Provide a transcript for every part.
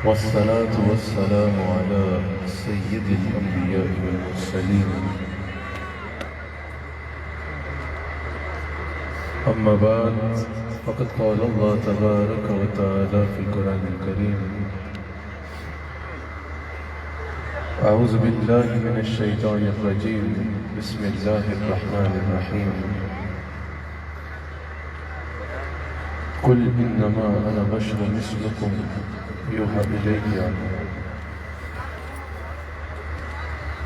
والصلاة والسلام على سيد الأنبياء والمرسلين. أما بعد، فقد قال الله تبارك وتعالى في القرآن الكريم: أعوذ بالله من الشيطان الرجيم، بسم الله الرحمن الرحيم. قل إنما أنا بشر مثلكم يوحى إلي.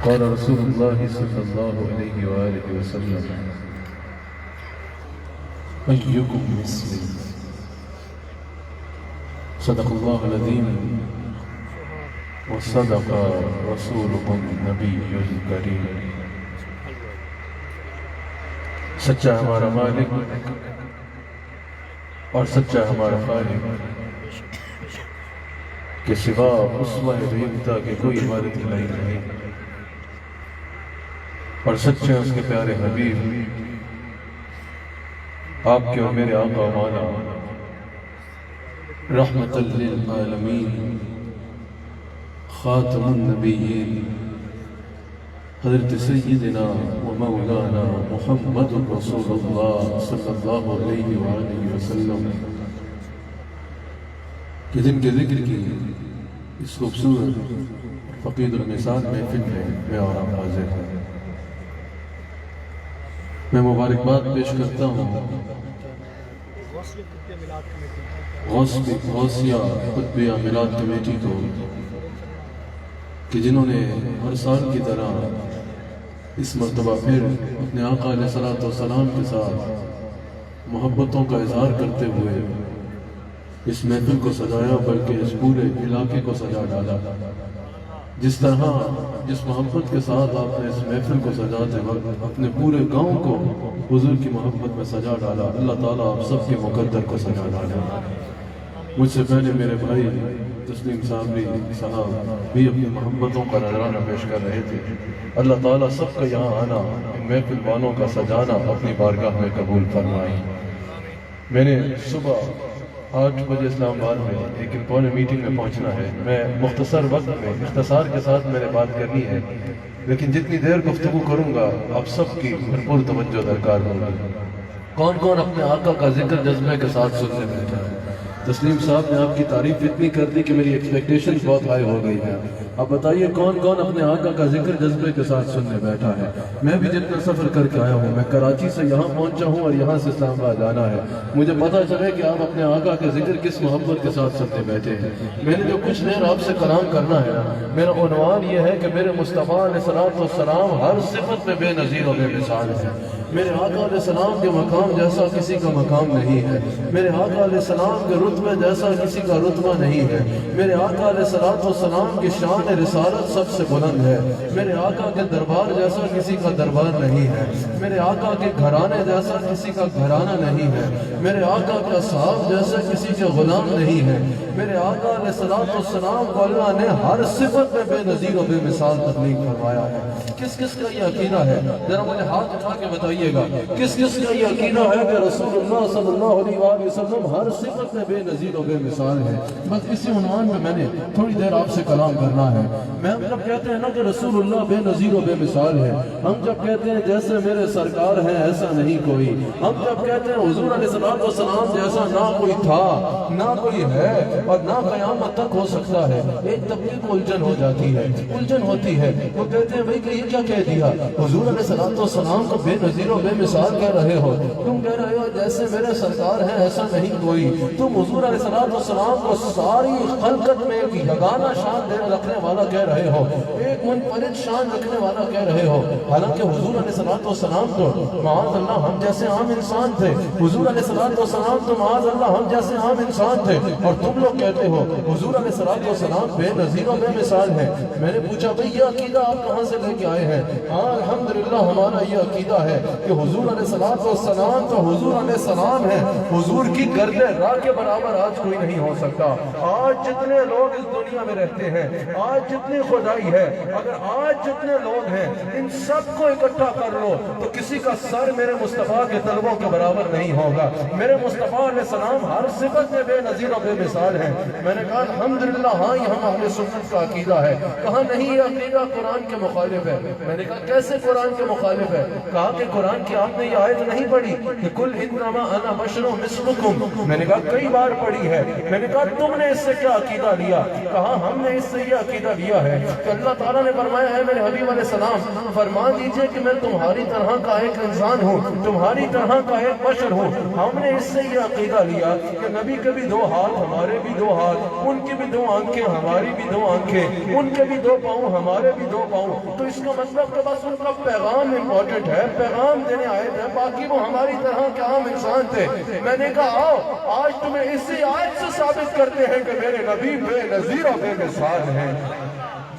قال رسول الله صلى الله عليه وآله وسلم: أيكم مثلي. صدق الله العظيم وصدق رسوله النبي الكريم. سچا ہمارا مالک اور سچا ہمارا خالق کہ سوا اسوہ ریمتا کے کوئی عبادت الہی نہیں، اور سچے اس کے پیارے حبیب آپ کے اور میرے آقا و مولا رحمت للعالمین خاتم النبیین حضرت سیدنا و مولانا محمد رسول اللہ صلی اللہ علیہ وآلہ وسلم کہ جن کے ذکر کی اس خوبصورت فقید المثال محفل میں اور آپ حاضر ہیں. میں مبارکباد پیش کرتا ہوں غوثیہ قطبیہ میلاد کمیٹی کو کہ جنہوں نے ہر سال کی طرح اس مرتبہ پھر اپنے آقا علیہ السلام کے ساتھ محبتوں کا اظہار کرتے ہوئے اس محفل کو سجایا، بلکہ اس پورے علاقے کو سجا ڈالا. جس طرح جس محبت کے ساتھ آپ نے اس محفل کو سجاتے وقت اپنے پورے گاؤں کو حضور کی محبت میں سجا ڈالا، اللہ تعالیٰ آپ سب کے مقدر کو سجا ڈالا. مجھ سے پہلے میرے بھائی تسلیم صابری صاحب بھی اپنی محبتوں کا نذرانہ پیش کر رہے تھے. اللہ تعالیٰ سب کا یہاں آنا، ان محفل والوں کا سجانا اپنی بارگاہ میں قبول فرمائے. میں نے صبح 8 بجے اسلام آباد میں ایک امپورٹنٹ میٹنگ میں پہنچنا ہے. میں مختصر وقت میں اختصار کے ساتھ میں نے بات کرنی ہے، لیکن جتنی دیر گفتگو کروں گا آپ سب کی بھرپور توجہ درکار ہوگی. کون کون اپنے آقا کا ذکر جذبے کے ساتھ سننے بیٹھا ہے؟ تسلیم صاحب نے آپ کی تعریف اتنی کر دی کہ میری ایکسپیکٹیشن بہت ہائی ہو گئی ہے. اب بتائیے کون کون اپنے آقا کا ذکر جذبے کے ساتھ سننے بیٹھا ہے؟ میں بھی جتنا سفر کر کے آیا ہوں، میں کراچی سے یہاں پہنچا ہوں اور یہاں سے اسلام آباد جانا ہے. مجھے پتہ چلے کہ آپ اپنے آقا کے ذکر کس محبت کے ساتھ سننے بیٹھے ہیں. میں نے جو کچھ دیر آپ سے کلام کرنا ہے، میرا عنوان یہ ہے کہ میرے مصطفیٰ علیہ السلام ہر صفت میں بے نظیر و بے مثال ہے. میرے آقا علیہ السلام کے مقام جیسا کسی کا مقام نہیں ہے. میرے آقا علیہ السلام کے رتبے جیسا کسی کا رتبہ نہیں ہے. میرے آقا علیہ السلام کی شان رسالت سب سے بلند ہے. میرے آقا کے دربار جیسا کسی کا دربار نہیں ہے. میرے آقا کے گھرانے جیسا کسی کا گھرانہ نہیں ہے. میرے آقا کا صاحب جیسا کسی کا غلام نہیں ہے. میرے آقا علیہ السلام کو اللہ نے ہر صفت میں بے نظیر و بے مثال تخلیق فرمایا ہے. کس کس کا یہ عقیدہ ہے؟ ذرا مجھے ہاتھ اٹھا کے بتائیے گا، کس کس کا یہ عقیدہ ہے کہ رسول اللہ صلی اللہ علیہ وآلہ وسلم ہر صفت میں بے نظیر و بے مثال ہے؟ بس اسی عنوان میں میں نے تھوڑی دیر آپ سے کلام کرنا ہے. ہم جب کہتے ہیں نا کہ رسول اللہ بے نظیر و بے مثال ہے، ہم جب کہتے ہیں جیسے میرے سرکار ہیں ایسا نہیں کوئی، ہم جب کہتے ہیں حضور علیہ السلام جیسا نہ کوئی تھا نہ کوئی ہے اور نہ قیامت تک ہو سکتا ہے، ایک طبقے کو الجھن ہو جاتی ہے، الجھن ہوتی ہے. وہ کہتے ہیں بھئی کہ یہ کیا کہہ دیا؟ حضور علیہ السلام کو بے نظیر و بے مثال کہہ رہے ہو. تم کہہ رہے ہو جیسے میرے سرکار ہیں ایسا نہیں کوئی. تم حضور علیہ السلام کو ساری خلقت میں ایک یگانہ شان رکھنے والا کہہ رہے ہو، ایک منفرد شان رکھنے والا کہہ رہے ہو، حالانکہ حضور علیہ السلام تو معاذ اللہ ہم جیسے عام انسان تھے. حضور علیہ السلام تو معاذ اللہ ہم جیسے عام انسان تھے، اور تم لوگ کہتے ہو حضور علیہ السلام بے نظیر و بے مثال ہے. میں نے پوچھا بھئی یہ عقیدہ آپ کہاں سے لے کے آئے ہیں؟ ہاں الحمدللہ ہمارا یہ عقیدہ ہے کہ حضور علیہ السلام تو حضور علیہ السلام ہے، حضور کی گرد راہ کے برابر آج کوئی نہیں ہو سکتا۔ آج جتنے لوگ اس دنیا میں رہتے ہیں، آج جتنی خدائی ہے، اگر آج جتنے لوگ ہیں ان سب کو اکٹھا کر لو تو کسی کا سر میرے مصطفیٰ کے طلبوں کے برابر نہیں ہوگا۔ میرے مصطفیٰ علیہ السلام ہر صفت میں بے نظیر و بے مثال ہیں۔ میں نے کہا الحمدللہ ہاں یہ ہم اہل سنت کا عقیدہ ہے۔ کہا نہیں، یہ عقیدہ قرآن کے مخالف ہے۔ میں نے کہا کیسے قرآن کے مخالف ہے؟ کہا کہ قرآن کی آپ نے یہ آیت نہیں پڑھی کہ کل انما انا بشر مثلکم؟ میں نے کہا کئی بار پڑھی ہے۔ میں نے کہا تم نے اس سے کیا عقیدہ لیا؟ کہا ہم نے اس سے یہ عقیدہ لیا ہے کہ اللہ تعالیٰ نے فرمایا ہے میرے حبیب علیہ السلام فرما دیجئے کہ میں تمہاری طرح کا ایک انسان ہوں، تمہاری طرح کا ایک بشر ہوں۔ ہم نے اس سے یہ عقیدہ لیا کہ نبی کے بھی 2 ہاتھ، ہمارے بھی 2 ہاتھ، ان کی بھی 2 آنکھیں، ہماری بھی 2 آنکھیں، ان کے بھی 2 پاؤں، ہمارے بھی 2 پاؤں۔ تو اس کا مطلب کہ بس ان کا پیغام امپورٹنٹ ہے، پیغام دینے آئے تھے، باقی وہ ہماری طرح کے عام انسان تھے۔ میں نے کہا آؤ آج تمہیں اسی آیت سے ثابت کرتے ہیں کہ میرے نبی بے نظیر و بے مثال ہیں،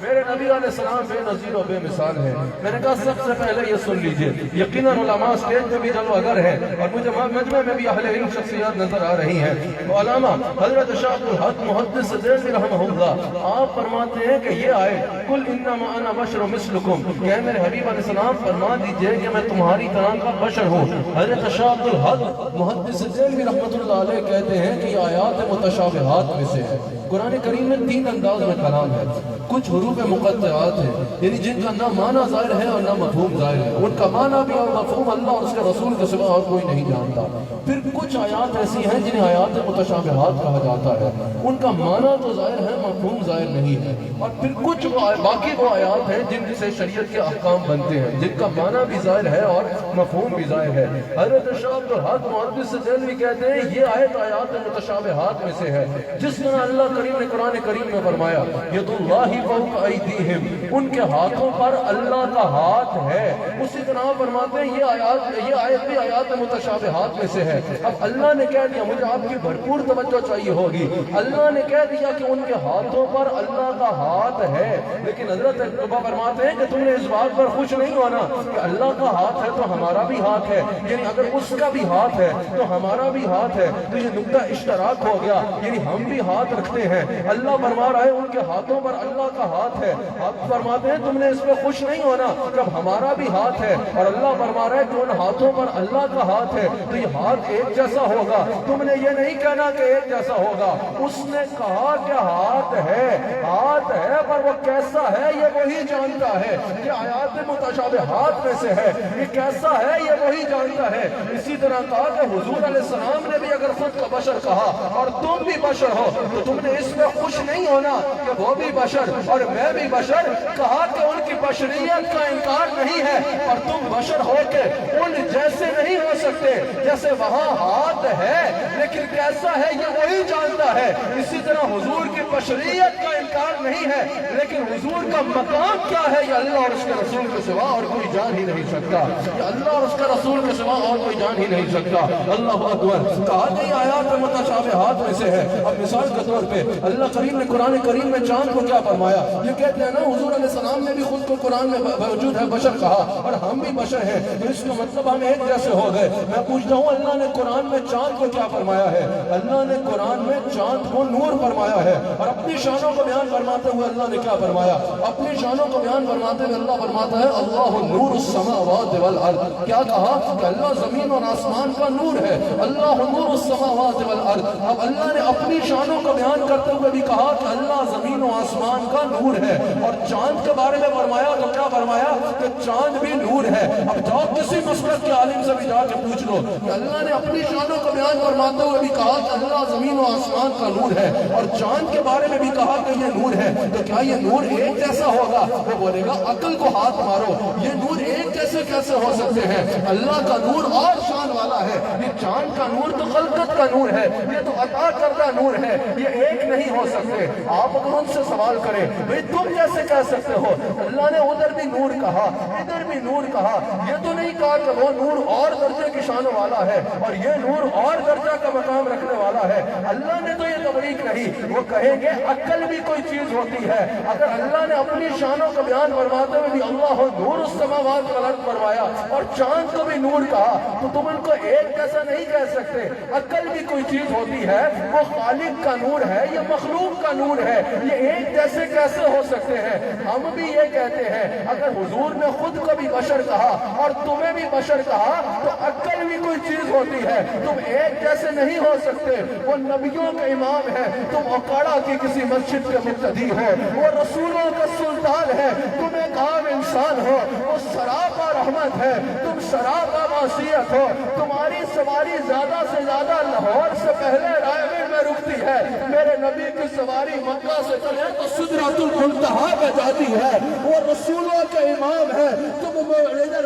میرے نبی علیہ السلام بے نظیر و بے مثال ہے۔ میں نے کہا سب سے پہلے یہ سن لیجئے، یقیناً علماء اسٹیج پہ بھی جلوگر ہیں اور مجھے مجمع میں بھی اہل علم شخصیات نظر آ رہی ہیں۔ تو علامہ حضرت شاہ عبد الحق محدث دہلوی رحمہ اللہ آپ فرماتے ہیں کہ یہ آئے کل انما انا بشر مثلکم، کہ میرے حبیب علیہ السلام فرما دیجئے کہ میں تمہاری طرح کا بشر ہوں۔ حضرت شاہ عبد الحق محدث دہلوی رحمۃ اللہ علیہ کہتے ہیں کہ یہ آیات متشابہات میں سے ہے۔ قرآن کریم میں 3 انداز میں کلام ہے۔ کچھ حروف مقطعات ہیں، یعنی جن کا نہ معنی ظاہر ہے اور نہ مفہوم ظاہر ہے، ان کا معنی بھی اور مفہوم اللہ اور اس کے رسول کے سوا اور کوئی نہیں جانتا۔ پھر کچھ آیات ایسی ہیں جنہیں آیات متشابہات کہا جاتا ہے، ان کا معنی تو ظاہر ہے، مفہوم ظاہر نہیں ہے۔ اور پھر کچھ باقی وہ آیات ہیں جن سے شریعت کے احکام بنتے ہیں، جن کا معنی بھی ظاہر ہے اور مفہوم بھی ظاہر ہے۔ حضرت شاہ عبد الحق محدث دہلوی کہتے ہیں یہ آیت آیات متشابہات میں سے ہے۔ جس طرح اللہ کریم نے قرآن کریم میں فرمایا ید اللہ فوق ایدیہم، ان کے ہاتھوں پر اللہ کا ہاتھ ہے، اسی طرح فرماتے ہیں یہ آیت بھی آیات متشابہات میں سے ہے۔ اب اللہ نے کہہ دیا، مجھے آپ کی بھرپور توجہ چاہیے ہوگی، اللہ نے کہہ دیا کہ ان کے ہاتھوں پر اللہ کا ہاتھ ہے، لیکن حضرت عقبہ فرماتے ہیں کہ تم نے اس بات پر خوش نہیں ہونا کہ اللہ کا ہاتھ ہے تو ہمارا بھی ہاتھ ہے، یعنی اگر اس کا بھی ہاتھ ہے تو ہمارا بھی ہاتھ ہے، تو یہ نقطہ اشتراک ہو گیا، یعنی ہم بھی ہاتھ رکھتے ہیں۔ اللہ فرما رہا ہے ان کے ہاتھوں پر اللہ کا ہاتھ ہے، آپ فرماتے ہیں تم نے اس پہ خوش نہیں ہونا جب ہمارا بھی ہاتھ ہے، اور اللہ فرما رہا ہے کہ ان ہاتھوں پر اللہ کا ہاتھ ہے تو یہ ہاتھ ایک جیسا ہوگا۔ تم نے یہ نہیں کہنا کہ ایک جیسا ہوگا، اس نے کہا کہ ہاتھ ہے پر وہ کیسا ہے یہ وہی جانتا ہے، یہ آیات متشابہات میں سے ہے، یہ کیسا ہے یہ وہی جانتا ہے۔ اسی طرح کہا کہ حضور علیہ السلام نے بھی اگر خود کا بشر کہا اور تم بھی بشر ہو تو تم نے اس میں خوش نہیں ہونا کہ وہ بھی بشر اور میں بھی بشر، کہا کہ ان کی بشریت کا انکار نہیں ہے اور تم بشر ہو کے ان جیسے نہیں ہو سکتے، جیسے وہاں ہاتھ ہے لیکن کیسا ہے یہ وہی جانتا ہے۔ اسی طرح حضور کی بشریت کا انکار نہیں ہے لیکن حضور کا مقام کیا ہے یہ اللہ اور اس کے رسول کے سوا اور کوئی جان ہی نہیں سکتا، یہ اللہ اور اس کے رسول کے سوا اور کوئی جان ہی نہیں سکتا۔ اللہ اکبر، کہا کہ یہ آیات متشابہات میں سے ہے۔ اب مثال کے طور پہ اللہ کریم نے قرآن کریم میں چاند کو کیا فرمایا؟ یہ کہتے ہیں نا حضور علیہ السلام نے بھی خود کو قرآن میں موجود ہے بشر کہا اور ہم بھی بشر ہیں، تو اس کا مطلب ہم ایک جیسے ہو گئے۔ میں پوچھتا ہوں اللہ نے قرآن میں چاند کو کیا فرمایا ہے؟ اللہ نے قرآن میں چاند کو نور فرمایا ہے، اور اپنی شانوں کو بیان فرماتے ہوئے اللہ نے کیا فرمایا؟ اپنی شانوں کو بیان فرماتے ہوئے اللہ فرماتا ہے اللہ نور السماوات والارض۔ کیا کہا؟ کہ اللہ زمین اور آسمان کا نور ہے، اللہ نور السماوات والارض۔ اب اللہ نے اپنی شانوں کو بیان کرتے ہوئے بھی کہا کہ اللہ زمین و آسمان کا نور ہے، اور چاند کے بارے میں فرمایا تو کیا فرمایا؟ کہ چاند بھی نور ہے۔ اب جاؤ کسی مسلک کے عالم سے بھی جا کے پوچھ لو کہ اللہ نے اپنی شانوں کو بیان فرماتے ہوئے بھی کہا کہ اللہ زمین و آسمان کا نور ہے اور چاند کے بارے میں بھی کہا کہ یہ نور ہے، تو کیا یہ نور ایک جیسا ہوگا؟ وہ بولے گا عقل کو ہاتھ مارو، یہ نور ایک جیسے کیسے ہو سکتے ہیں؟ اللہ کا نور اور شان والا ہے، یہ چاند کا نور تو خلقت کا نور ہے، یہ تو عطا کردہ نور ہے، یہ ایک نہیں ہو سکتے۔ آپ اگر ان سے سوال کریں بھئی تم کیسے کہہ سکتے ہو اللہ نے ادھر بھی نور کہا ادھر بھی نور کہا، یہ تو نہیں کہا کہ وہ نور اور درجے کی شان والا ہے اور یہ نور اور درجہ کا مقام رکھنے والا ہے، اللہ نے تو یہ تبلیغ نہیں، وہ کہیں گے عقل بھی کوئی چیز ہوتی ہے۔ اگر اللہ نے اپنی شانوں کا بیان فرماتے ہوئے بھی اللہ نور السماوات والارض فرمایا اور چاند کو بھی نور کہا، تو تم ان کو ایک جیسا نہیں کہہ سکتے۔ عقل بھی کوئی چیز ہوتی ہے، وہ خالق کا نور ہے، یہ مخلوق کا نور ہے، یہ ایک جیسے کیسے ہو سکتے ہیں؟ ہم بھی یہ کہتے ہیں اگر حضور نے خود کو بھی بشر کہا اور تمہیں بھی بشر کہا تو عقل بھی کوئی چیز ہوتی ہے، تم ایک جیسے نہیں ہو سکتے۔ وہ نبیوں کے امام ہے، تم اکاڑا کی کسی مسجد کے مقتدی ہو، وہ رسولوں کا سلطان ہے، تم ایک عام انسان ہو، وہ سراپا رحمت ہے، تم سراپا معصیت ہو۔ تمہاری سواری زیادہ سے زیادہ لاہور سے پہلے رائے میں رکتی ہے، میرے نبی کی سواری مکہ سے چلے تو سدرۃ المنتہا پہ جاتی ہے، وہ رسولوں کے امام ہے، تم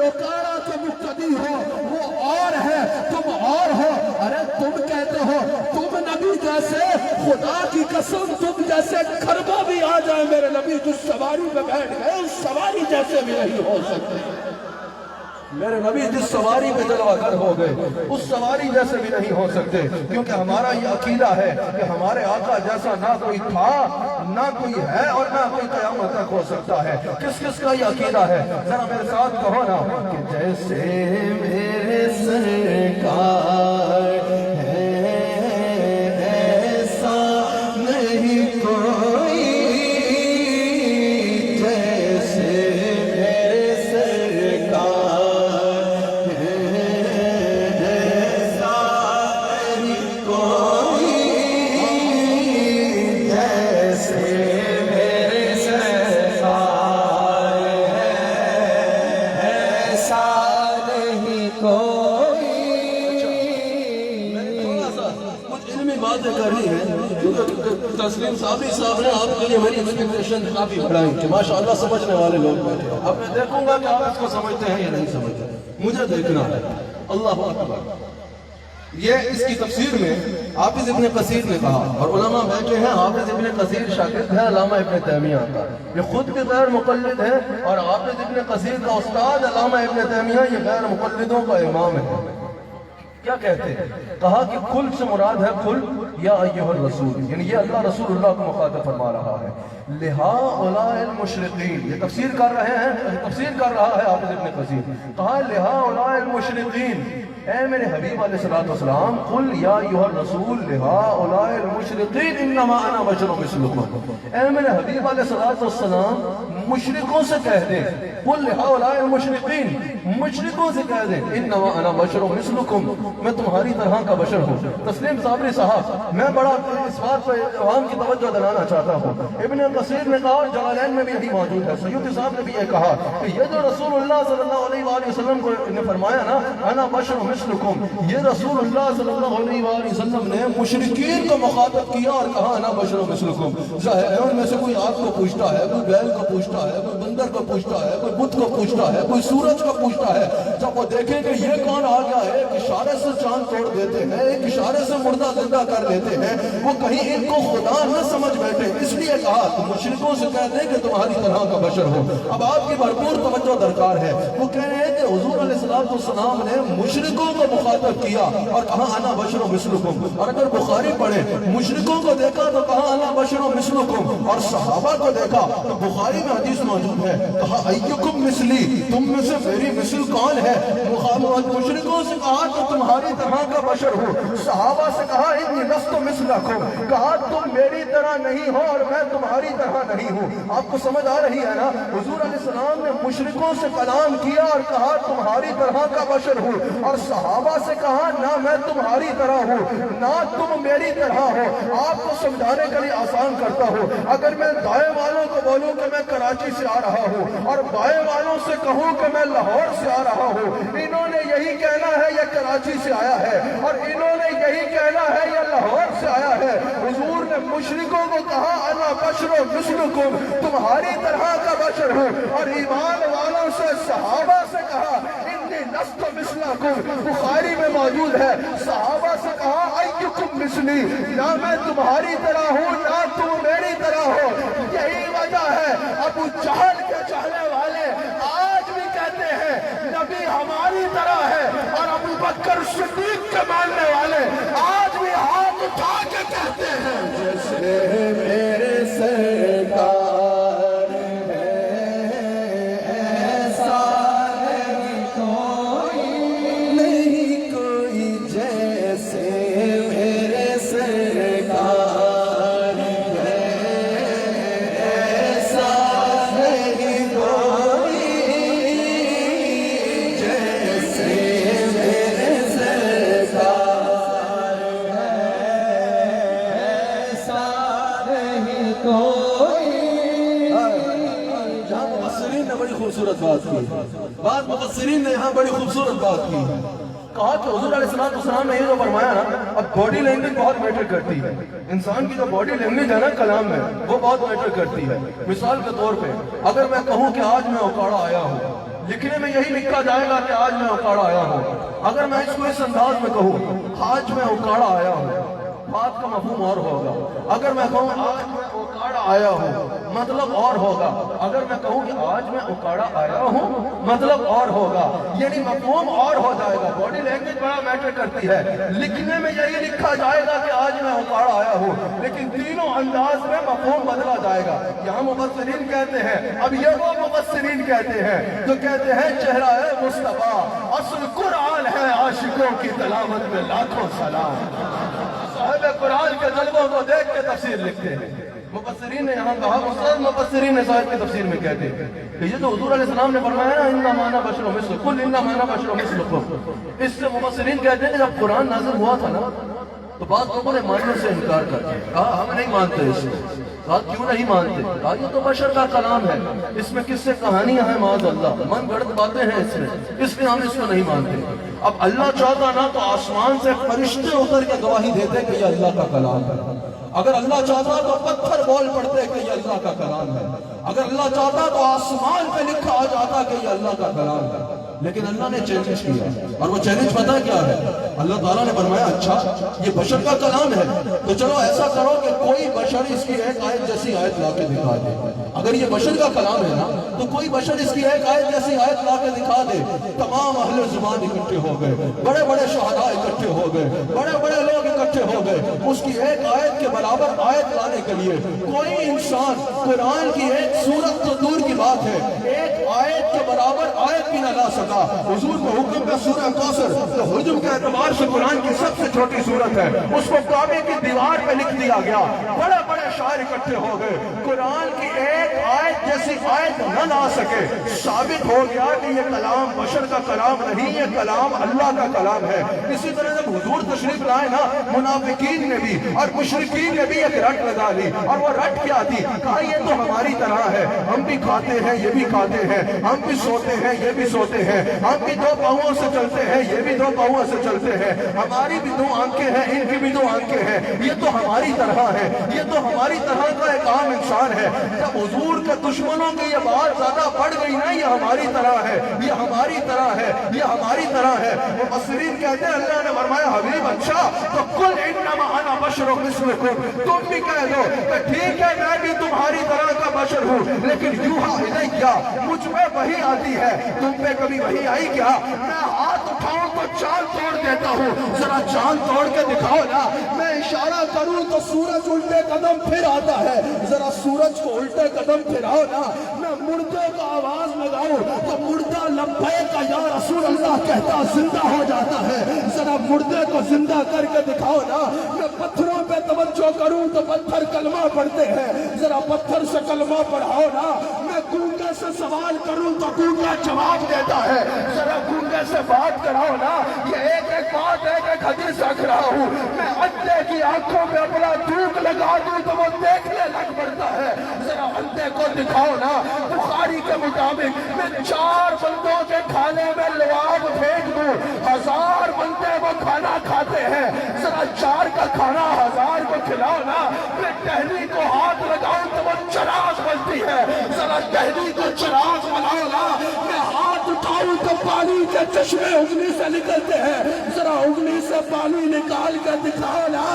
اکاڑا کے مقتدی ہو، وہ اور ہے، تم اور ہو۔ ارے تم کہتے ہو تم نبی جیسے، خدا کی قسم تم جیسے کھربا بھی آ جائے میرے نبی جس سواری پہ بیٹھ گئے اس سواری جیسے بھی نہیں ہو سکتے۔ میرے نبی جس سواری پہ جلوہ گر ہو گئے اس سواری جیسے بھی نہیں ہو سکتے، کیونکہ ہمارا یہ عقیدہ ہے کہ ہمارے آقا جیسا نہ کوئی تھا، نہ کوئی ہے اور نہ کوئی قیامت تک ہو سکتا ہے۔ کس کس کا یہ عقیدہ ہے؟ ذرا میرے ساتھ کہو نا کہ جیسے میرے سرکار ہے ایسا نہیں کوئی، جیسے میرے سرکار تسلیم صاحب نے آپ کے لیے میری ایکسپیکٹیشن کافی بڑھائی کہ ماشاءاللہ سمجھنے والے لوگ بیٹھے ہیں۔ اب میں دیکھوں گا کہ آپ اس کو سمجھتے ہیں یا نہیں سمجھتے، مجھے دیکھنا ہے۔ اللہ اکبر۔ یہ اس کی تفسیر میں حافظ ابن کثیر نے کہا، اور علماء بیٹھے ہیں، حافظ ابن کثیر شاگرد ہے علامہ ابن تیمیہ کا، یہ خود بھی غیر مقلد ہے، اور حافظ ابن کثیر کا استاد علامہ ابن تیمیہ یہ غیر مقلدوں کا امام ہے۔ کیا کہتے ہیں؟ کہا کہ کل سے مراد ہے کل یا ایھا الرسول، یعنی یہ اللہ رسول اللہ کو مخاطب فرما رہا ہے۔ لہؤلاء المشرقین، یہ تفسیر کر رہے ہیں، تفسیر کر رہا ہے حافظ ابن کثیر، کہا لہؤلاء المشرقین، اے میرے حبیب علیہ السلام، قل یا ایھا الرسول لہؤلاء المشرقین انما انا بشر مثلکم، اے میرے حبیب علیہ السلام مشرکوں سے کہہ دیں، قل لہؤلاء المشرقین، مشرکوں سے کہہ دیں انما انا بشر مثلکم، میں تمہاری طرح کا بشر ہوں۔ تسلیم صابری صاحب، میں بڑا اس بات پر عوام کی توجہ دلانا چاہتا ہوں، ابن کثیر نے کہا اور جلالین میں بھی یہی موجود ہے، سیوطی صاحب نے بھی یہ کہا کہ یہ جو رسول اللہ صلی اللہ علیہ وآلہ وسلم کو نے فرمایا نا انا بشر مثلکم، یہ رسول اللہ صلی اللہ علیہ وآلہ وسلم نے مشرکین کو مخاطب کیا اور کہا انا بشر مثلکم۔ ظاہر ہے ان میں سے کوئی آگ کو پوچھتا ہے، کوئی بیل کو پوچھتا ہے، کوئی بندر کو پوچھتا ہے، کوئی بت کو پوچھتا ہے، کوئی سورج کو پوچھتا ہے۔ جب وہ دیکھیں کہ یہ کون آ گیا ہے، ایک اشارے سے چاند توڑ دیتے ہیں، ایک اشارے سے مردہ زندہ کر دیتے ہیں، وہ کہیں ان کو خدا نہ سمجھ بیٹھے، اس لیے کہا کہ مشرکوں سے کہہ دیں کہ تمہاری طرح کا بشر ہو۔ اب آپ کی بھرپور توجہ درکار ہے، وہ کہہ رہے ہیں کہ حضور علیہ السلام نے مشرکوں کو مخاطب کیا اور کہا انا بشر مثلکم، اور اگر بخاری پڑھے مشرکوں کو دیکھا تو کہا انا بشر مثلکم، اور صحابہ کو دیکھا تو بخاری میں حدیث موجود ہے، کہا ایکم مثلی، تم میں سے میری مثل کون ہے؟ مشرکوں سے کہا کہ تمہاری طرح کا بشر ہو، صحابہ سے کہا انی لست مثلکم، کہا تم میری طرح نہیں ہو اور میں تمہاری طرح نہیں ہوں۔ آپ کو سمجھ آ رہی ہے نا؟ حضور علیہ السلام نے مشرکوں سے کلام کیا اور کہا تمہاری طرح کا بشر ہوں، اور صحابہ سے کہا نہ میں تمہاری طرح ہوں نہ تم میری طرح ہو۔ آپ کو سمجھانے کے لیے آسان کرتا ہوں، اگر میں دائیں والوں کو بولوں کہ میں کراچی سے آ رہا ہوں اور بائیں والوں سے کہوں کہ میں لاہور سے آ رہا ہوں، انہوں نے یہی کہنا ہے یہ کراچی سے آیا ہے، اور انہوں نے یہی کہنا ہے یہ لاہور سے آیا ہے۔ حضور نے مشرکوں کو کہا انا بشر مثلکم، تمہاری طرح کا بشر ہوں، اور ایمان والوں سے صحابہ سے کہا انی لست مثلکم، بخاری میں موجود ہے، صحابہ سے کہا ایکم مثلی، نہ میں تمہاری طرح ہوں نہ تم میری طرح ہو۔ یہی وجہ ہے ابو جہل کے چہلے والے آج بھی کہتے ہیں نبی ہماری طرح ہے، اور ابو بکر صدیق کے ماننے والے آج بھی ہاتھ اٹھا کے کہتے ہیں کوئی یہاں مفسرین نے بڑی خوبصورت بات کی، بعض مفسرین نے یہاں بڑی خوبصورت بات کی، کہا کہ حضور علیہ السلام نے یہ جو فرمایا نا، اب باڈی لینگویج بہت میٹر کرتی ہے، انسان کی جو باڈی لینگویج ہے نا کلام میں وہ بہت میٹر کرتی ہے۔ مثال کے طور پہ اگر میں کہوں کہ آج میں اوکاڑا آیا ہوں، لکھنے میں یہی لکھا جائے گا کہ آج میں اوکاڑا آیا ہوں۔ اگر میں اس کو اس انداز میں کہوں آج میں اوکاڑا آیا ہوں، بات کا مفہوم اور ہوگا۔ اگر میں کہوں آج میں اوکاڑا آیا ہوں، مطلب اور ہوگا۔ اگر میں کہوں کہ آج میں اوکاڑا آیا ہوں، مطلب اور ہوگا، یعنی مفہوم اور ہو جائے گا۔ باڈی لینگویج بڑا میٹر کرتی ہے، لکھنے میں یہی لکھا جائے گا کہ آج میں اوکاڑا آیا ہوں، لیکن تینوں انداز میں مفہوم بدلا جائے گا۔ یہاں مفسرین کہتے ہیں، اب یہ وہ مفسرین کہتے ہیں جو کہتے ہیں چہرہ ہے مصطفیٰ، اصل قرآن ہے عاشقوں کی تلاوت میں لاکھوں سلام۔ صاحب قرآن کے جلووں کو دیکھ کے تفسیر لکھتے ہیں۔ مفسرین نے یہاں کہا، مستند مفسرین نے صاحب کی تفسیر میں کہتے ہیں کہ یہ تو حضور علیہ السلام نے فرمایا نا انما انا بشر مثلکم، قل انما انا بشر مثلکم، اس سے مفسرین کہتے ہیں کہ جب قرآن نازل ہوا تھا نا تو بعض لوگوں نے ماننے سے انکار کر دیا، کہا ہم نہیں مانتے اس کو۔ کہا کیوں نہیں مانتے؟ کہا یہ تو بشر کا کلام ہے، اس میں کس سے کہانیاں ہیں معاذ اللہ، من گھڑت باتیں ہیں اس میں، اس لیے ہم اس کو نہیں مانتے۔ اب اللہ چاہتا نا تو آسمان سے فرشتے اتر کے گواہی دیتے کہ یہ اللہ کا کلام ہے۔ اگر اللہ چاہتا تو پتھر بول پڑتے کہ یہ اللہ کا کلام ہے۔ اگر اللہ چاہتا تو آسمان پہ لکھا آ جاتا کہ یہ اللہ کا کلام ہے، لیکن اللہ نے چیلنج کیا، اور وہ چیلنج پتہ کیا ہے؟ اللہ تعالیٰ نے فرمایا اچھا یہ بشر کا کلام ہے تو چلو ایسا کرو کہ کوئی بشر اس کی ایک آیت جیسی آیت لا کے دکھا دے۔ اگر یہ بشر کا کلام ہے نا تو کوئی بشر اس کی ایک آیت جیسی آیت لا کے دکھا دے۔ تمام اہل زبان اکٹھے ہو گئے، بڑے بڑے شہداء اکٹھے ہو گئے، بڑے بڑے لوگ اکٹھے ہو گئے اس کی ایک آیت کے برابر آیت لانے کے لیے۔ کوئی انسان قرآن کی ایک سورت تو دور کی بات ہے، ایک آیت کے برابر آیت بھی نہ لا سکا۔ حضور کو حکم کا سورہ کوثر تو حجم کے اعتبار سے قرآن کی سب سے چھوٹی سورت ہے، اس کو کعبے کی دیوار پہ لکھ دیا گیا۔ بڑے بڑے شاعر اکٹھے ہو گئے، قرآن کی ایک آیت جیسی آیت نہ لا سکے۔ ثابت ہو گیا کہ یہ کلام بشر کا کلام نہیں، یہ کلام اللہ کا کلام ہے۔ اسی طرح جب حضور تشریف لائے نا، منافقین نے بھی اور مشرکین نے بھی ایک رٹ لگا لی، اور وہ رٹ کیا تھی؟ کہا یہ تو ہماری طرح ہے، ہم بھی کھاتے ہیں یہ بھی کھاتے ہیں، ہم بھی سوتے ہیں یہ بھی سوتے ہیں، ہم بھی دو پاؤں سے چلتے ہیں یہ بھی دو پاؤں سے چلتے ہیں، ہماری بھی دو آنکھیں ہیں ان کی بھی دو آنکھیں ہیں، یہ تو ہماری طرح ہے، یہ تو ہماری طرح کا ایک عام انسان ہے۔ جب حضور کے دشمنوں کی یہ بات زیادہ بڑھ گئی نا، یہ ہماری طرح ہے، یہ ہماری طرح ہے، یہ ہماری طرح ہے، مفسرین کہتے ہیں اللہ نے فرمایا حبیب اچھا تو قل انما انا بشر مثلکم، تم بھی کہہ دو کہ ٹھیک ہے میں بھی تمہاری طرح کا بشر ہوں، لیکن یوحا الیہ مجھ پہ وحی آتی ہے، تم پہ کبھی وحی آئی کیا؟ میں ہاتھ اٹھاؤں تو چاند توڑ دیتا ہوں، ذرا چاند توڑ کے دکھاؤ نا، میں اشارہ کروں تو سورج الٹے قدم پھر آتا ہے، ذرا سورج کو الٹے قدم پھراؤ نا، میں مردے کو آواز لگاؤں تو مردہ لبیک یا رسول اللہ کہتا زندہ ہو جاتا ہے، ذرا مردے کو زندہ کر کے دکھاؤ نا، میں پتھروں پہ توجہ کروں تو پتھر کلمہ پڑھتے ہیں، ذرا پتھر سے کلمہ پڑھاؤ نا، میں گونگے سے سوال کروں تو گونگا جواب دیتا ہے، ذرا گونگے سے بات کراؤ نا، یہ ایک ایک بات ایک حدیث رکھ رہا ہوں، میں اندھے کی آنکھوں میں اپنا دھوپ لگا دوں تو وہ دیکھنے لگ پڑتا ہے، ذرا اندھے کو دکھاؤ نا، بخاری کے مطابق میں 4 بندوں کے کھانے میں لعاب پھینک دوں، 1000 بندے وہ کھانا کھاتے ہیں، ذرا 4 کا کھانا 1000 کو کھلاؤ نا، میں ٹہنی کو ہاتھ لگاؤں تو وہ چراغ بنتی ہے، ذرا ٹہنی کو چراغ بناؤ نا، میں ہاتھ اٹھاؤں تو پانی کے چشمے انگلی سے نکلتے ہیں، ذرا انگلی سے پانی نکال کر دکھاؤ نا،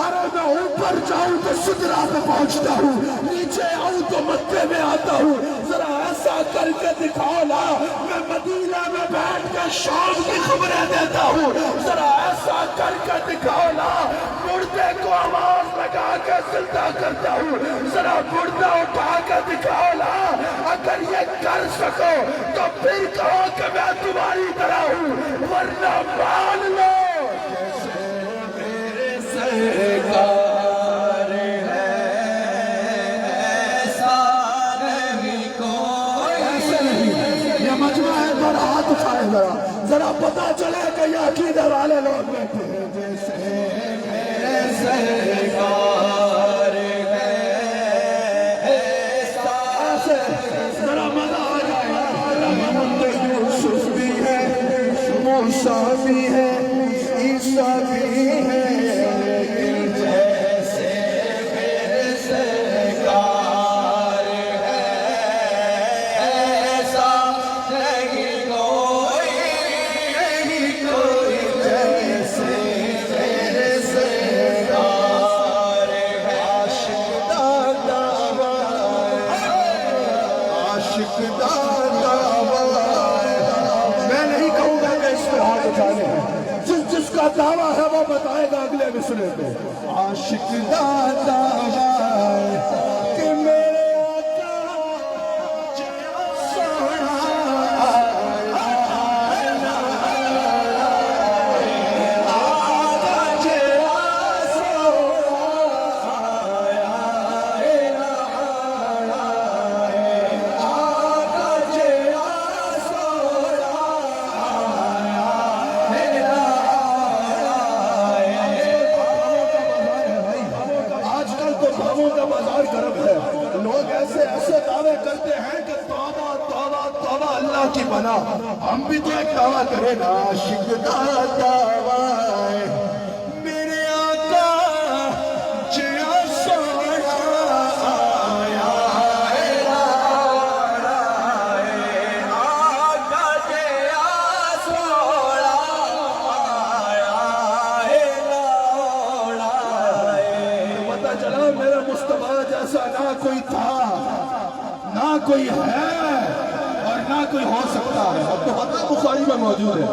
ارے میں اوپر جاؤں تو سدرا پہ پہنچتا ہوں، نیچے آؤں تو مکے میں آتا ہوں، ذرا ایسا کر کے دکھاؤ نا، میں مدینہ میں بیٹھ کے شام کی خبریں دیتا ہوں، ذرا ایسا کر کے دکھاؤ نا، مردے کو آواز لگا کے زندہ کرتا ہوں، ذرا مردہ اٹھا کے دکھاؤ نا، اگر یہ کر سکو تو پھر کہو کہ میں تمہاری طرح ہوں، ورنہ مان لو میرے سرکار ہے ایسا نہیں کوئی، ایسا نہیں، یہ مجمع ہے پر ہاتھ اٹھائے ذرا پتا چلے کہ یہ عقیدہ والے لوگ بیٹھے ہیں، جیسے میرے سرکار ہے دعویٰ ہے وہ بتائے گا اگلے مصرے میں. عاشق دا دعویٰ کہ میرے آقا سونا کی بنا. ہم بھی تو ایک دعویٰ کریں نا. عاشق دا دعویٰ میرے آقا جیا سونا آیا ہے آقا جیا سونا آیا ہے. پتہ چلا میرا مصطفیٰ جیسا نہ کوئی تھا نہ کوئی ہے نہ کوئی ہو سکتا ہے. اب تو پتہ بخاری میں موجود ہے.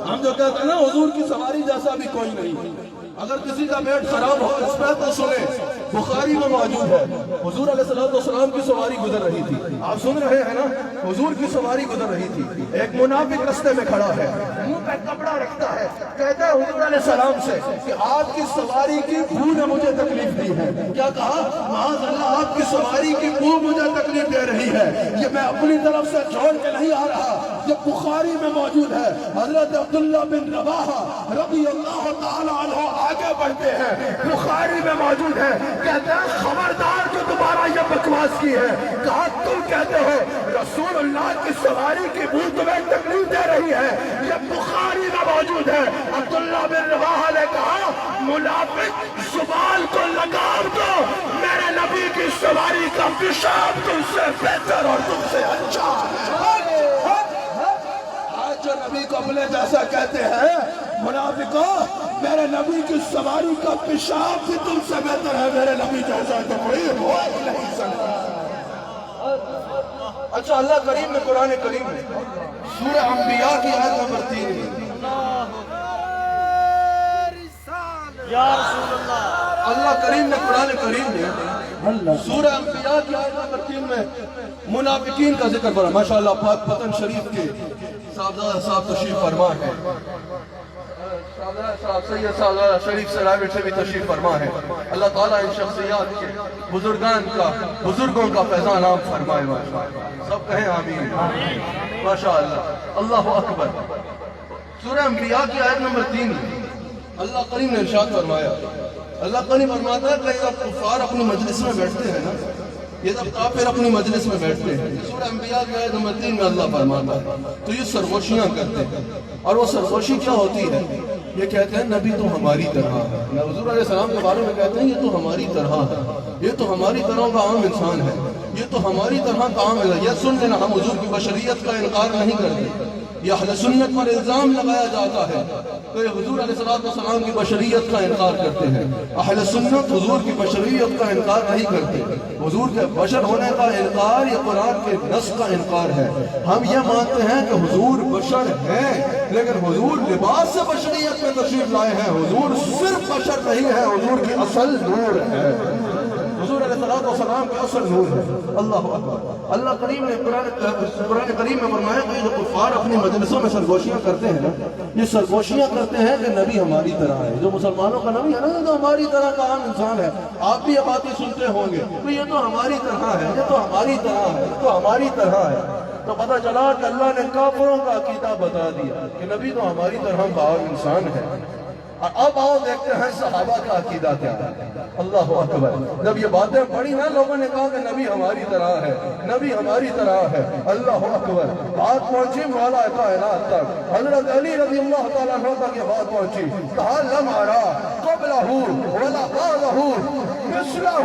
ہم جو کہتے ہیں نا حضور کی سواری جیسا بھی کوئی نہیں. اگر کسی کا پیٹ خراب ہو اس پہ تو سنیں بخاری میں موجود ہے. حضور علیہ السلام کی سواری گزر رہی تھی. آپ سن رہے ہیں نا. حضور کی سواری گزر رہی تھی. ایک منافق رستے میں کھڑا ہے, منہ پہ کپڑا رکھتا ہے, کہتا ہے حضور علیہ السلام سے کہ آپ کی سواری کی بو نے مجھے تکلیف دی ہے. کیا کہا؟ معاذ اللہ, آپ کی سواری کی بو مجھے تکلیف دے رہی ہے. یہ میں اپنی طرف سے چھوڑ کے نہیں آ رہا. یہ بخاری میں موجود ہے. حضرت عبداللہ بن رواحہ رضی اللہ تعالیٰ عنہ آگے بڑھتے ہیں. بخاری میں موجود ہے. کہتے ہیں خبردار جو دوبارہ یہ بکواس کی ہے. کہا تم کہتے ہو رسول اللہ کی سواری کی بو تمہیں تکلیف دے رہی ہے. یہ بخاری میں موجود ہے. عبداللہ بن رواحہ نے کہا منافق زبان کو لگام دو, میرے نبی کی سواری کا پیشاب تم سے بہتر اور تم سے اچھا ہے. جو نبی کو اپنے جیسا کہتے ہیں منافقوں, میرے نبی کی سواری کا پیشاب بھی تم سے بہتر ہے. میرے نبی جیسا تو کوئی ہو نہیں سکتا. اچھا, اللہ کریم نے قرآن کریم میں سورہ انبیاء کی آیت نمبر 3 میں اللہ کریم نے قرآن کریم میں سورہ انبیاء کی آیت نمبر 3 میں منافقین کا ذکر کرا. ماشاءاللہ پاک پتن شریف کے صاحب تشریف فرما ہے. سید صاحب شریف سے رائے سے بھی تشریف فرما ہے. اللہ تعالیٰ ان شخصیات کے بزرگوں کا فیضان عام فرمائے. سب کہیں آمین. ماشاءاللہ, اللہ اکبر. سورہ انبیاء کی آیت نمبر 3 اللہ کریم نے ارشاد فرمایا. اللہ کریم فرماتا ہے کہ جب کفار اپنی مجلس میں بیٹھتے ہیں نا, یہ جب کافر اپنی مجلس میں بیٹھتے ہیں, سورہ انبیاء کی آیت نمبر 3 میں اللہ فرماتا ہے تو یہ سرگوشیاں کرتے ہیں. اور وہ سرگوشی کیا ہوتی ہے؟ یہ کہتے ہیں نبی تو ہماری طرح ہے. حضور علیہ السلام کے بارے میں کہتے ہیں یہ تو ہماری طرح ہے, یہ تو ہماری طرح کا عام انسان ہے, یہ تو ہماری طرح کا عام ہے. یہ سن لینا, ہم حضور کی بشریت کا انکار نہیں کرتے. یہ اہل سنت پر الزام لگایا جاتا ہے تو یہ حضور علیہ السلام کی بشریت کا انکار کرتے ہیں. اہل سنت حضور کی بشریت کا انکار نہیں کرتے. حضور کے بشر ہونے کا انکار یہ قرآن کے نص کا انکار ہے. ہم یہ مانتے ہیں کہ حضور بشر ہیں, لیکن حضور لباس سے بشریت میں تشریف لائے ہیں. حضور صرف بشر نہیں ہے, حضور کی اصل نور ہے. حضور علیہ السلام کا اصل نور ہے. اللہ اکبر. اللہ کریم نے قرآن کریم میں فرمایا کہ جو کفار اپنی مجلسوں میں سرگوشیاں کرتے ہیں نا, یہ سرگوشیاں کرتے ہیں کہ نبی ہماری طرح ہے. جو مسلمانوں کا نبی ہے نا, یہ تو ہماری طرح کا عام انسان ہے. آپ بھی یہ باتیں سنتے ہوں گے تو یہ تو ہماری طرح ہے, یہ تو ہماری طرح ہے, یہ تو ہماری طرح ہے. تو پتہ چلا کہ اللہ نے کافروں کا عقیدہ بتا دیا کہ نبی تو ہماری طرح کا عام انسان ہے. اور اب آؤ دیکھتے ہیں صحابہ کا عقیدہ کیا ہے. اللہ اکبر. جب یہ باتیں پڑھی نا, لوگوں نے کہا کہ نبی ہماری طرح ہے, نبی ہماری طرح ہے. اللہ اکبر. بات پہنچی مولا کائنات تک, حضرت علی رضی اللہ تعالیٰ عنہ تک یہ بات پہنچی. کہا لم ارا قبلہ ولا بعدہ مثلہ،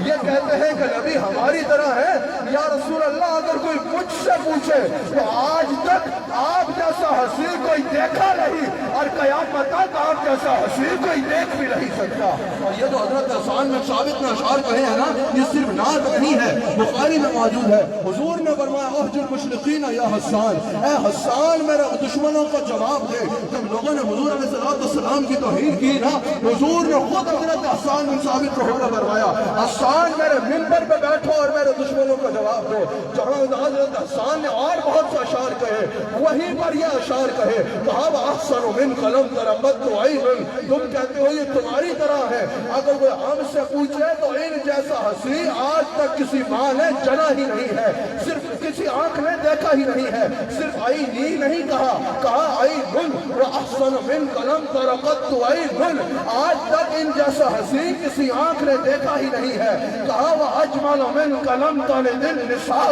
یہ کہتے ہیں کہ نبی ہماری طرح ہے۔ یا رسول اللہ اگر کوئی مجھ سے پوچھے تو آج تک آپ جیسا حسین کوئی دیکھا نہیں، اور قیامت تک آپ جیسا حسین کوئی دیکھ بھی نہیں سکتا۔ اور یہ جو حضرت حسان میں ثابت میں اشعار کہے ہیں نا، یہ صرف نعت نہیں ہے، بخاری میں موجود ہے۔ حضور نے فرمایا احجر المشرقین یا حسان، اے حسان میرے دشمنوں کو جواب دے۔ جب لوگوں نے حضور علیہ السلام کی توہین کی نا، حضور نے خود حضرت حسان بن ثابت کو حکم فرمایا حسان میرے منبر پہ بیٹھو اور میرے دشمنوں کو جواب دو۔ جہاں حضرت حسان نے اور بہت سے اشعار کہے، وہیں پر یہ اشعار کہے، کہا احسن من قلم ترقت عین، تم کہتے ہو یہ تمہاری طرح ہے۔ اگر کوئی ہم سے پوچھے تو ان جیسا حسین آج تک کسی ماں نے جنا ہی نہیں ہے، صرف کسی آنکھ نے دیکھا ہی نہیں ہے۔ صرف عینی نہیں کہا عین واحسن من قلم ترقت عین، آج تک ان جیسا حسین کسی آنکھ نے دیکھا ہی نہیں ہے۔ کہا واجمل من قلم تلد النساء،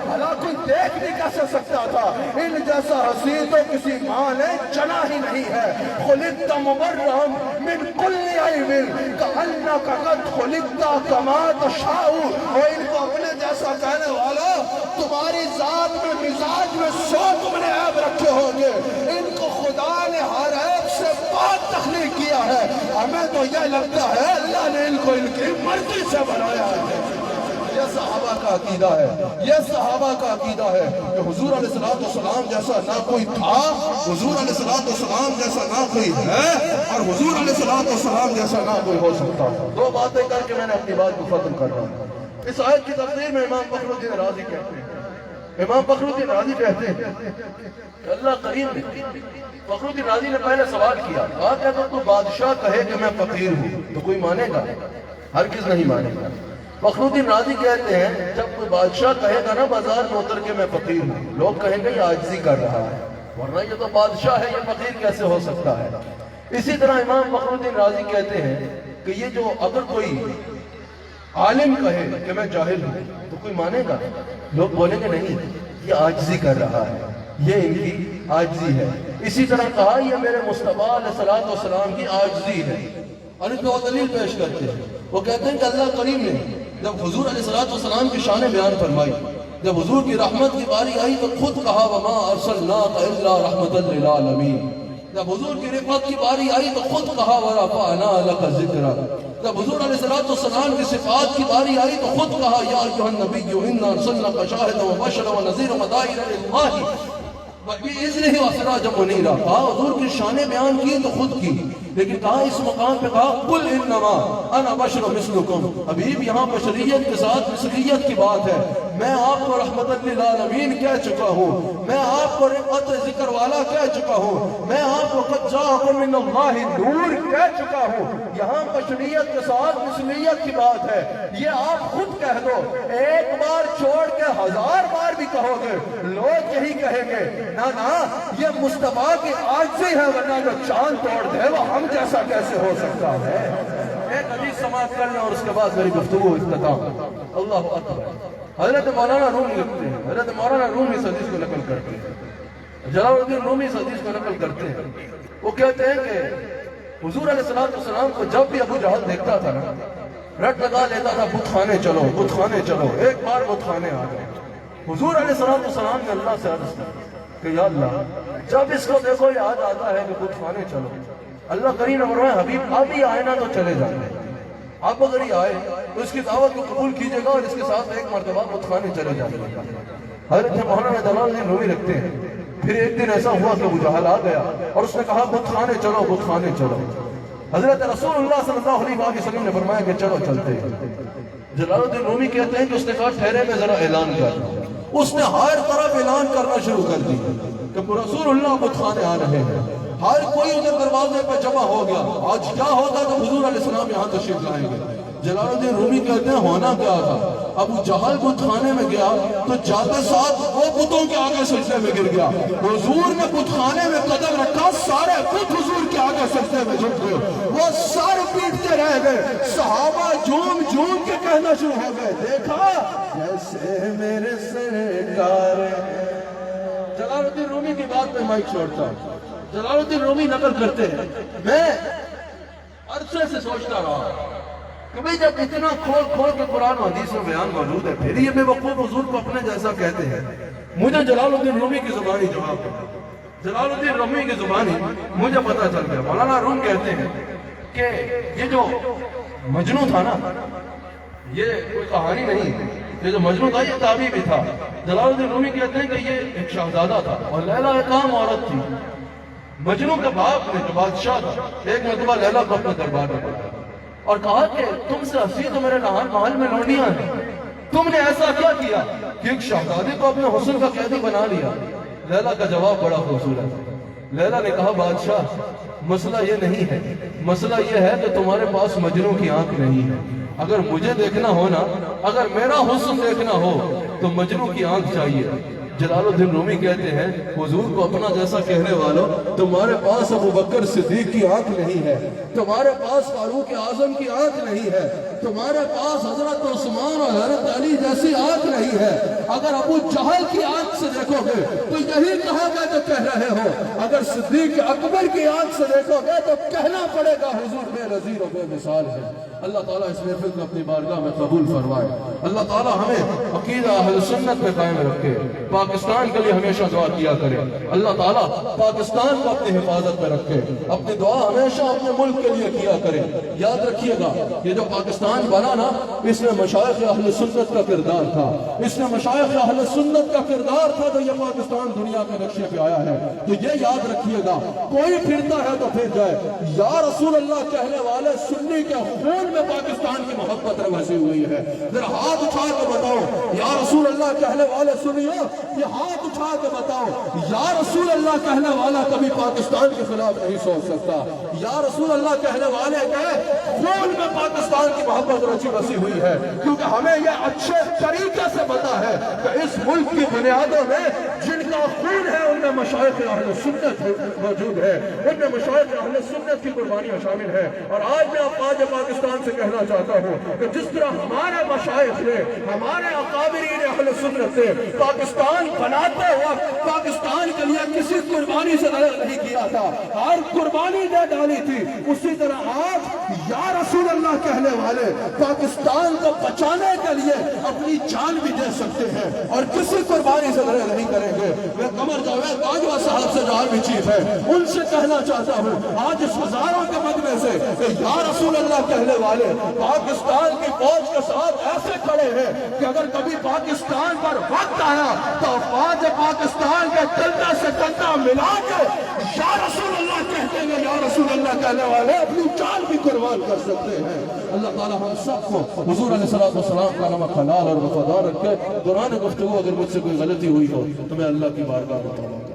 بھلا کوئی دیکھ بھی کیسے سکتا تھا، ان جیسا حسین تو کسی ماں نے جنا ہی نہیں ہے۔ خلقت مبرہم من کل عیب کأنک قد خلقت کما تشاء، اور ان کو اپنے جیسا کہنے والا تمہاری ذات میں مزاج میں تم نے عیب رکھے ہوں گے، ان کو خدا نے ہر عیب سے پاک تخلیق کیا ہے۔ ہمیں تو یہ لگتا ہے اللہ نے ان کو ان کی مرضی سے بنایا ہے۔ یہ صحابہ کا عقیدہ ہے، یہ صحابہ کا عقیدہ ہے کہ حضور علیہ السلام جیسا نہ کوئی تھا، حضور علیہ السلام جیسا نہ کوئی ہے، اور حضور علیہ السلام جیسا نہ کوئی ہو سکتا۔ دو باتیں کر کے میں نے اپنی بات کو ختم کر رہا ہوں۔ اس آیت کی تفسیر میں امام فخر الدین رازی کہتے ہیں، امام فخر الدین رازی کہتے ہیں کہ اللہ کریم نے، فخر الدین رازی نے پہلے سوال کیا، کہا کہ اگر کوئی بادشاہ کہے کہ میں فقیر ہوں تو کوئی مانے گا؟ ہرگز نہیں مانے گا۔ فخر الدین رازی کہتے ہیں جب کوئی بادشاہ کہے گا نا بازار میں اتر کے میں فقیر ہوں، لوگ کہیں گے یہ عاجزی کر رہا ہے، ورنہ یہ تو بادشاہ ہے، یہ فقیر کیسے ہو سکتا ہے؟ اسی طرح امام فخر الدین رازی کہتے ہیں کہ یہ جو اگر کوئی عالم کہے کہ میں جاہل ہوں تو کوئی مانے گا؟ لوگ بولیں گے نہیں یہ عاجزی کر رہا ہے، یہ ان کی عاجزی ہے۔ اسی طرح کہا یہ میرے مصطفیٰ علیہ السلام کی عاجزی ہے، اور اس پہ وہ دلیل پیش کرتے ہیں۔ وہ کہتے ہیں کہ اللہ کریم نے جب حضور علیہ السلام کی شان بیان فرمائی، جب حضور کی رحمت کی باری آئی تو خود کہا وما ارسلناک الا رحمتا للعالمین، جب حضور کی رفعت کی باری آئی تو خود کہا ورفعنا لک ذکرک، جب حضور علیہ السلام کی صفات کی باری آئی تو خود کہا یا ایھا النبی انا ارسلناک شاہدا وبشرا ونذیرا وداعیا الی اللہ بإذنہ وسراجا منیرا، کہا حضور کی شان بیان کی تو خود کی، لیکن کہا اس مقام پہ کہا قل انما انا بشر مثلکم، حبیب یہاں بشریت کے ساتھ مثلیت کی بات ہے، میں آپ کو رحمت للعالمین کہہ چکا ہوں، میں آپ کو رفعت ذکر والا کہہ چکا ہوں، میں آپ کو قد جاءکم من اللہ نور کہہ چکا ہوں، یہاں بشریت کے ساتھ مثلیت کی بات ہے، یہ آپ خود کہہ دو، ایک بار چھوڑ کے 1000 بار بھی کہو گے لوگ یہی کہیں گے نا یہ مصطفیٰ کی عاجزی ہے، ورنہ جو چاند توڑ دے وہ ہم جیسا کیسے ہو سکتا ہے۔ ایک حدیث سماعت کرنا اور اس کے بعد میری گفتگو اختتام۔ اللہ اکبر۔ حضرت مولانا رومی لکھتے ہیں، حضرت مولانا رومی اس حدیث کو نقل کرتے ہیں، جلال الدین رومی اس حدیث کو نقل کرتے ہیں، وہ کہتے ہیں کہ حضور علیہ السلام کو جب بھی ابو جہل دیکھتا تھا نا رٹ لگا لیتا تھا بت خانے چلو بت خانے چلو، ایک بار بت خانے آ گئے، حضور علیہ السلام نے اللہ سے عرض کی کہ یا اللہ جب اس کو دیکھو یاد آتا ہے کہ بت خانے چلو، اللہ کریم نے فرمایا حبیب اب ہی آئے نا تو چلے جائیں، آپ اگر یہ آئے تو اس کی دعوت کو قبول کیجئے گا اور اس کے ساتھ ایک مرتبہ بت خانے چلے جائیں گے۔ حضرت مولانا جلال الدین رومی رکھتے ہیں پھر ایک دن ایسا ہوا کہ ابو جہل آ گیا اور اس نے کہا بت خانے چلو بت خانے چلو، حضرت رسول اللہ صلی اللہ علیہ وسلم نے فرمایا کہ چلو چلتے ہیں۔ جلال الدین رومی کہتے ہیں کہ اس نے کہا ٹھہرے میں ذرا اعلان کر، اس نے ہر طرف اعلان کرنا شروع کر دی کہ رسول اللہ بت خانے آ رہے ہیں، ہر کوئی ادھر دروازے پہ جمع ہو گیا، آج کیا ہوگا تو حضور علیہ السلام یہاں تشریف لائیں گے۔ جلال الدین رومی کہتے ہیں ہونا کیا تھا، ابو جہل بت خانے میں گیا تو جاتے ساتھ وہ بتوں کے آگے سجدے میں گر گیا، حضور نے بت خانے میں قدم رکھا سارے بت حضور کے آگے سجدے میں جھک گئے، وہ سر پیٹتے رہ گئے، صحابہ جھوم جھوم کے کہنا شروع ہو گئے دیکھا جیسے میرے سرکار۔ جلال الدین رومی کی بات میں مائک چھوڑتا ہوں، جلال الدین رومی نقل کرتے ہیں میں عرصے سے سوچتا رہا کہ بھئی جب اتنا کھول کھول کے قرآن و حدیث میں بیان موجود ہے، پھر یہ بے وقوف حضور کو اپنے جیسا کہتے ہیں۔ مجھے جلال الدین رومی کی زبانی جواب ہے، جلال الدین رومی کی زبانی مجھے پتا چل گیا۔ مولانا روم کہتے ہیں کہ یہ جو مجنون تھا نا، یہ کوئی کہانی نہیں، یہ جو مجنون تھا یہ تابعی بھی تھا۔ جلال الدین رومی کہتے ہیں کہ یہ ایک شہزادہ تھا اور لیلا ایک عام عورت تھی۔ مجنون کے باپ نے جو بادشاہ تھا، ایک مرتبہ لیلا کو اپنے دربار میں بلایا اور کہا کہ تم سے ہنسی تو میرے محل میں لونڈیاں ہیں، تم نے ایسا کیا کیا کہ ایک شہزادے کو اپنے حسن کا قیدی بنا لیا؟ لیلا کا جواب بڑا خوبصورت ہے۔ لیلا نے کہا بادشاہ مسئلہ یہ نہیں ہے، مسئلہ یہ ہے کہ تمہارے پاس مجنون کی آنکھ نہیں ہے۔ اگر مجھے دیکھنا ہو نا، اگر میرا حسن دیکھنا ہو تو مجنون کی آنکھ چاہیے۔ جلال الدین رومی کہتے ہیں حضور کو اپنا جیسا کہنے والوں، تمہارے پاس ابو بکر صدیق کی آنکھ نہیں ہے، تمہارے پاس فاروق اعظم کی آنکھ نہیں ہے، تمہارے پاس حضرت عثمان اور حضرت علی جیسی آنکھ نہیں ہے۔ اگر ابو جہل کی آنکھ سے دیکھو گے تو یہی کہو گے جو کہہ رہے ہو، اگر صدیق اکبر کی آنکھ سے دیکھو گے تو کہنا پڑے گا حضور بے نظیر و بے مثال ہے۔ اللہ تعالیٰ اس محفل کو اپنی بارگاہ میں قبول فرمائے۔ اللہ تعالیٰ ہمیں عقیدہ اہل سنت میں قائم رکھے، پاکستان کے لیے ہمیشہ دعا کیا کرے۔ اللہ تعالیٰ پاکستان کو اپنی حفاظت میں رکھے، اپنی دعا ہمیشہ اپنے ملک کے لیے کیا کرے۔ یاد رکھیے گا یہ جو پاکستان بنا نا، اس میں مشائخ اہل سنت کا کردار تھا، اس میں مشائخ اہل سنت کا کردار تھا تو یہ پاکستان دنیا کے نقشے پہ آیا ہے۔ تو یہ یاد رکھیے گا، کوئی پھرتا ہے تو پھر جائے، یا رسول اللہ کہنے والے سنی کے خون میں پاکستان کی محبت بسی ہوئی ہے۔ ذرا ہاتھ اٹھا کے بتاؤ یا رسول اللہ کہنے والے سنیو، یہ ہاتھ اٹھا کے بتاؤ یا رسول اللہ کہنے والا کبھی پاکستان کے خلاف نہیں سوچ سکتا۔ یا رسول اللہ کہنے والے کے خون میں پاکستان کی محبت رچی بسی ہوئی ہے، کیونکہ ہمیں یہ اچھے طریقے سے پتا ہے کہ اس ملک کی بنیادوں میں جن کا خون ہے ان میں مشائخ اہل سنت موجود ہے، ان میں مشائخ اہل سنت کی قربانیاں شامل ہیں۔ اور آج میں افواج پاکستان سے کہنا چاہتا ہوں کہ جس طرح ہمارے مشائخ نے، ہمارے اکابرین اہل سنت نے پاکستان بناتے وقت پاکستان کے لیے کسی قربانی سے نہیں کیا تھا، ہر قربانی دے ڈالی تھی، اسی طرح آج یا رسول اللہ کہنے والے پاکستان کو بچانے کے لیے اپنی جان بھی دے سکتے ہیں اور کسی قربانی سے نہیں کریں گے۔ میں قمر جاوید باجوہ صاحب سے جو آرمی چیف ہے ان سے کہنا چاہتا ہوں آج اس ہزاروں کے مجمع سے کہ یا رسول اللہ کہنے والے پاکستان کی فوج کے ساتھ ایسے کھڑے ہیں کہ اگر کبھی پاکستان پر وقت آیا تو فوج پاکستان کے کندھے سے کندھا ملا کے یا رسول اللہ کہتے ہیں، یا رسول اللہ کہنے والے اپنی جان بھی قربان کر سکتے ہیں۔ اللہ تعالیٰ ہم سب کو حضور علیہ السلام کا نمک حلال اور وفادار رکھے۔ دوران گفتگو اگر مجھ سے کوئی غلطی ہوئی ہو تو میں اللہ کی بارگاہ میں توبہ کرتا ہوں۔